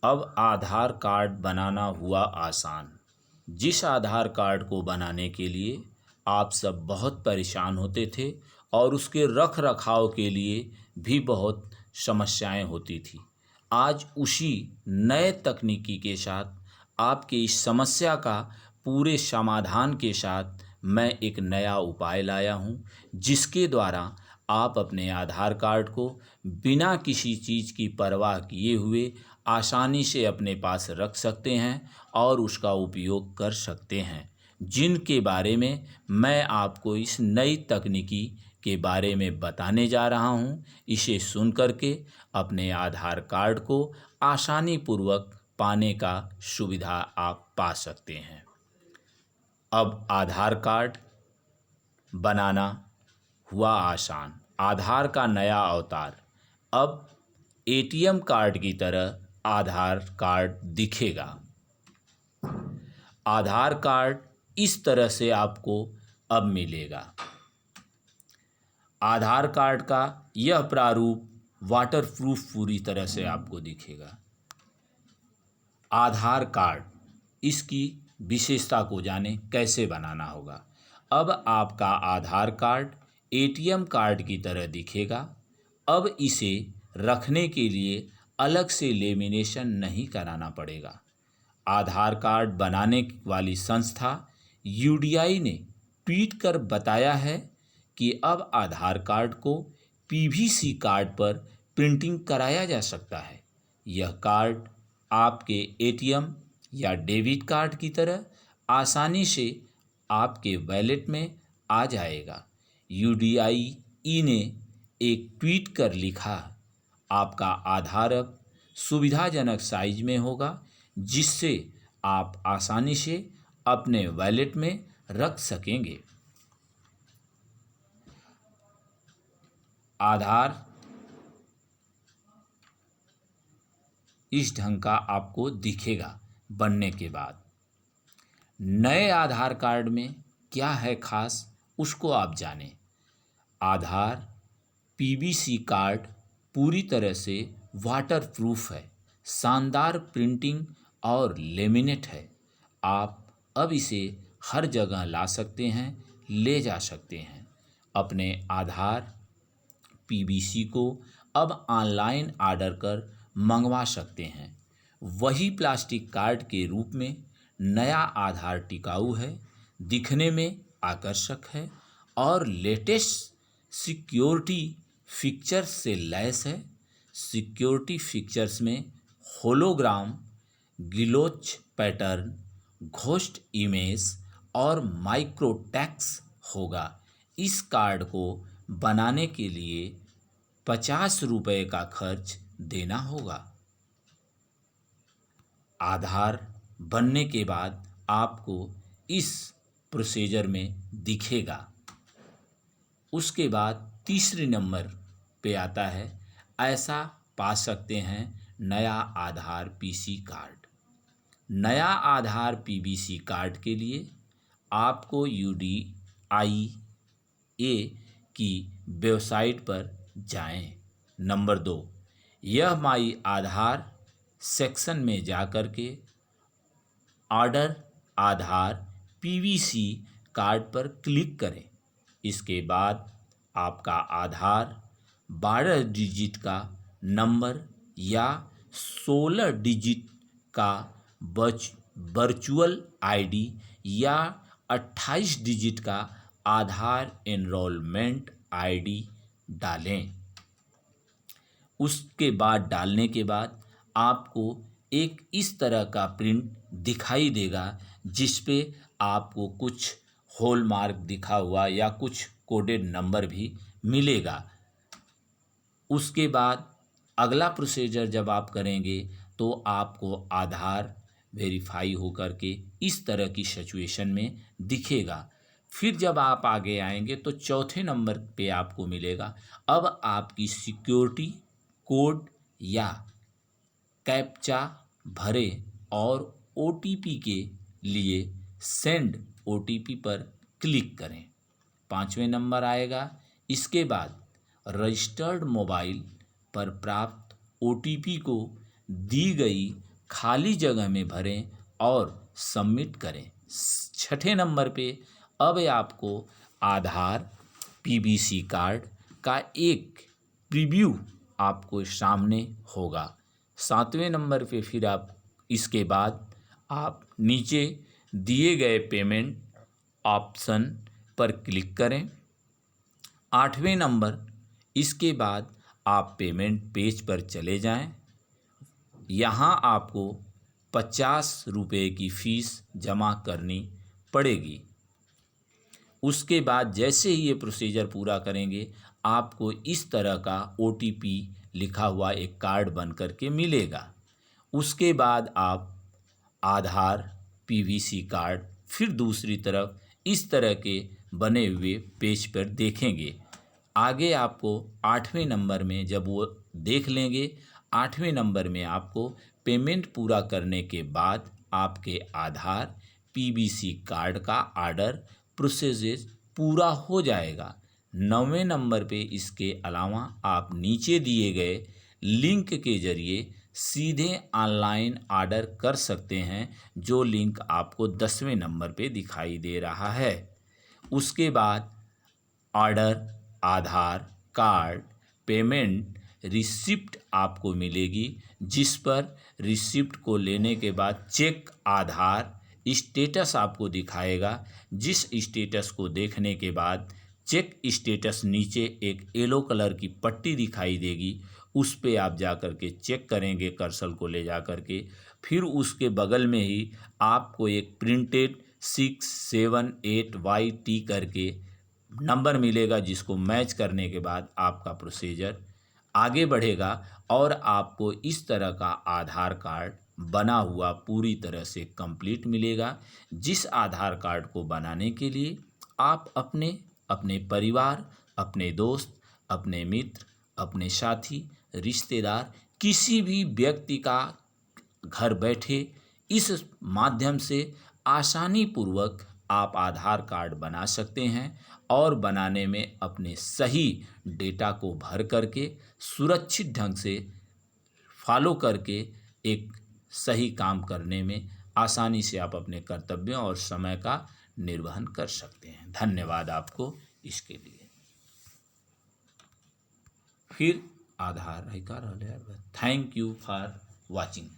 अब आधार कार्ड बनाना हुआ आसान। जिस आधार कार्ड को बनाने के लिए आप सब बहुत परेशान होते थे और उसके रख रखाव के लिए भी बहुत समस्याएं होती थी, आज उसी नए तकनीकी के साथ आपके इस समस्या का पूरे समाधान के साथ मैं एक नया उपाय लाया हूं, जिसके द्वारा आप अपने आधार कार्ड को बिना किसी चीज़ की परवाह किए हुए आसानी से अपने पास रख सकते हैं और उसका उपयोग कर सकते हैं, जिनके बारे में मैं आपको इस नई तकनीकी के बारे में बताने जा रहा हूं। इसे सुन करके अपने आधार कार्ड को आसानी पूर्वक पाने का सुविधा आप पा सकते हैं। अब आधार कार्ड बनाना हुआ आसान। आधार का नया अवतार। अब एटीएम कार्ड की तरह आधार कार्ड दिखेगा। आधार कार्ड इस तरह से आपको अब मिलेगा। आधार कार्ड का यह प्रारूप वाटरप्रूफ पूरी तरह से आपको दिखेगा। आधार कार्ड, इसकी विशेषता को जानें, कैसे बनाना होगा। अब आपका आधार कार्ड एटीएम कार्ड की तरह दिखेगा। अब इसे रखने के लिए अलग से लेमिनेशन नहीं कराना पड़ेगा। आधार कार्ड बनाने वाली संस्था यूडीआई ने ट्वीट कर बताया है कि अब आधार कार्ड को पीवीसी कार्ड पर प्रिंटिंग कराया जा सकता है। यह कार्ड आपके एटीएम या डेबिट कार्ड की तरह आसानी से आपके वॉलेट में आ जाएगा। यूडीआई ने एक ट्वीट कर लिखा, आपका आधार अब सुविधाजनक साइज में होगा, जिससे आप आसानी से अपने वॉलेट में रख सकेंगे। आधार इस ढंग का आपको दिखेगा बनने के बाद। नए आधार कार्ड में क्या है खास, उसको आप जानें। आधार पीवीसी कार्ड पूरी तरह से वाटरप्रूफ है, शानदार प्रिंटिंग और लेमिनेट है। आप अब इसे हर जगह ला सकते हैं, ले जा सकते हैं। अपने आधार पीवीसी को अब ऑनलाइन ऑर्डर कर मंगवा सकते हैं। वही प्लास्टिक कार्ड के रूप में नया आधार टिकाऊ है, दिखने में आकर्षक है और लेटेस्ट सिक्योरिटी फीचर्स से लैस है। सिक्योरिटी फीचर्स में hologram, glitch pattern, ghost image और माइक्रो टेक्स्ट होगा। इस कार्ड को बनाने के लिए 50 रुपये का खर्च देना होगा। आधार बनने के बाद आपको इस प्रोसीजर में दिखेगा। उसके बाद तीसरे नंबर पे आता है, ऐसा पा सकते हैं नया आधार पीसी कार्ड। नया आधार पीवीसी कार्ड के लिए आपको यूडीआई की वेबसाइट पर जाएं। नंबर 2, यह माई आधार सेक्शन में जाकर के ऑर्डर आधार पीवीसी कार्ड पर क्लिक करें। इसके बाद आपका आधार 12 डिजिट का नंबर या 16 डिजिट का वर्चुअल आईडी या 28 डिजिट का आधार एनरोलमेंट आईडी डालें। उसके बाद डालने के बाद आपको एक इस तरह का प्रिंट दिखाई देगा, जिस पे आपको कुछ हॉलमार्क दिखा हुआ या कुछ कोडेड नंबर भी मिलेगा। उसके बाद अगला प्रोसीजर जब आप करेंगे तो आपको आधार वेरीफाई होकर के इस तरह की सिचुएशन में दिखेगा। फिर जब आप आगे आएंगे तो चौथे नंबर पे आपको मिलेगा, अब आपकी सिक्योरिटी कोड या कैप्चा भरें और ओटीपी के लिए सेंड ओटीपी पर क्लिक करें। 5वें नंबर आएगा। इसके बाद रजिस्टर्ड मोबाइल पर प्राप्त ओटीपी को दी गई खाली जगह में भरें और सबमिट करें। छठे नंबर पे अब आपको आधार पीबीसी कार्ड का एक प्रीव्यू आपको सामने होगा। सातवें नंबर पे फिर आप इसके बाद आप नीचे दिए गए पेमेंट ऑप्शन पर क्लिक करें। आठवें नंबर इसके बाद आप पेमेंट पेज पर चले जाएं। यहाँ आपको 50 रुपये की फ़ीस जमा करनी पड़ेगी। उसके बाद जैसे ही ये प्रोसीजर पूरा करेंगे आपको इस तरह का OTP लिखा हुआ एक कार्ड बन कर के मिलेगा। उसके बाद आप आधार पीवीसी कार्ड फिर दूसरी तरफ इस तरह के बने हुए पेज पर देखेंगे। आगे आपको 8वें नंबर में जब वो देख लेंगे, 8वें नंबर में आपको पेमेंट पूरा करने के बाद आपके आधार पीबीसी कार्ड का ऑर्डर प्रोसेस पूरा हो जाएगा। 9वें नंबर पे इसके अलावा आप नीचे दिए गए लिंक के ज़रिए सीधे ऑनलाइन ऑर्डर कर सकते हैं, जो लिंक आपको 10वें नंबर पे दिखाई दे रहा है। उसके बाद ऑर्डर, आधार कार्ड, पेमेंट रिसिप्ट आपको मिलेगी, जिस पर रिसिप्ट को लेने के बाद चेक आधार स्टेटस आपको दिखाएगा। जिस स्टेटस को देखने के बाद चेक स्टेटस नीचे एक येलो कलर की पट्टी दिखाई देगी, उस पे आप जा कर के चेक करेंगे कर्सर को ले जा कर के। फिर उसके बगल में ही आपको एक प्रिंटेड 678YT करके नंबर मिलेगा, जिसको मैच करने के बाद आपका प्रोसीजर आगे बढ़ेगा और आपको इस तरह का आधार कार्ड बना हुआ पूरी तरह से कंप्लीट मिलेगा। जिस आधार कार्ड को बनाने के लिए आप अपने परिवार, अपने दोस्त, अपने मित्र, अपने साथी, रिश्तेदार, किसी भी व्यक्ति का घर बैठे इस माध्यम से आसानी पूर्वक आप आधार कार्ड बना सकते हैं और बनाने में अपने सही डेटा को भर करके सुरक्षित ढंग से फॉलो करके एक सही काम करने में आसानी से आप अपने कर्तव्यों और समय का निर्वहन कर सकते हैं। धन्यवाद आपको इसके लिए। फिर आधार थैंक यू फॉर वॉचिंग।